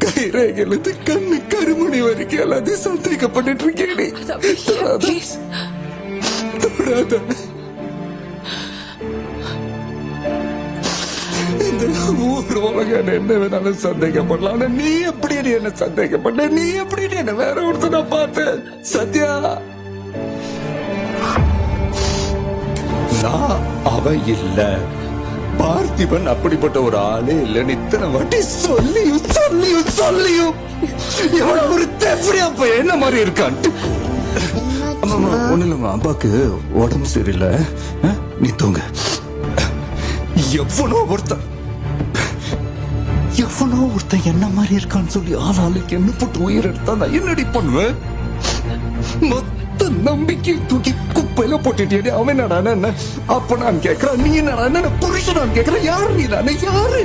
கைரேகையிலிருந்து கண்ணு கருமணி வரைக்கும் எல்லாத்தையும் சந்தேகப்பட்டு இருக்கேன். தொடாத. இந்த ஊர் உலகம் என்ன வேணாலும் சந்தேகப்படலாம். ஆனா நீ எப்படி என்ன சந்தேகப்பட்ட? நீ எப்படி என்ன வேற ஒருத்தனை பார்த்த? சத்யா, நான் அவ இல்ல, பார்த்திபன் அப்படிப்பட்ட ஒரு ஆளே இல்லைன்னு இத்தனை வாட்டி சொல்லியும் எவ்வளவு ஒரு தெஃப்ரியா போய் என்ன மாதிரி இருக்கான். ஒண்ணு இல்லம்மா, அப்பாக்கு உடம்பு சரியில்லை, நீ தூங்க. எவனோ ஒருத்தன் என்ன மாதிரி இருக்கான்னு சொல்லி ஆளாளுக்கு என்ன போட்டு உயிர் எடுத்தா நான் என்னடி பண்ணுவேன்? மொத்த நம்பிக்கை தூக்கி குப்பையில போட்டுட்டே. அவன் என்னடா என்ன அப்ப நான் கேக்குறான், நீ என்னடா என்ன புருஷன் நான் கேக்குறேன். யாரு நீ? தானே யாரு?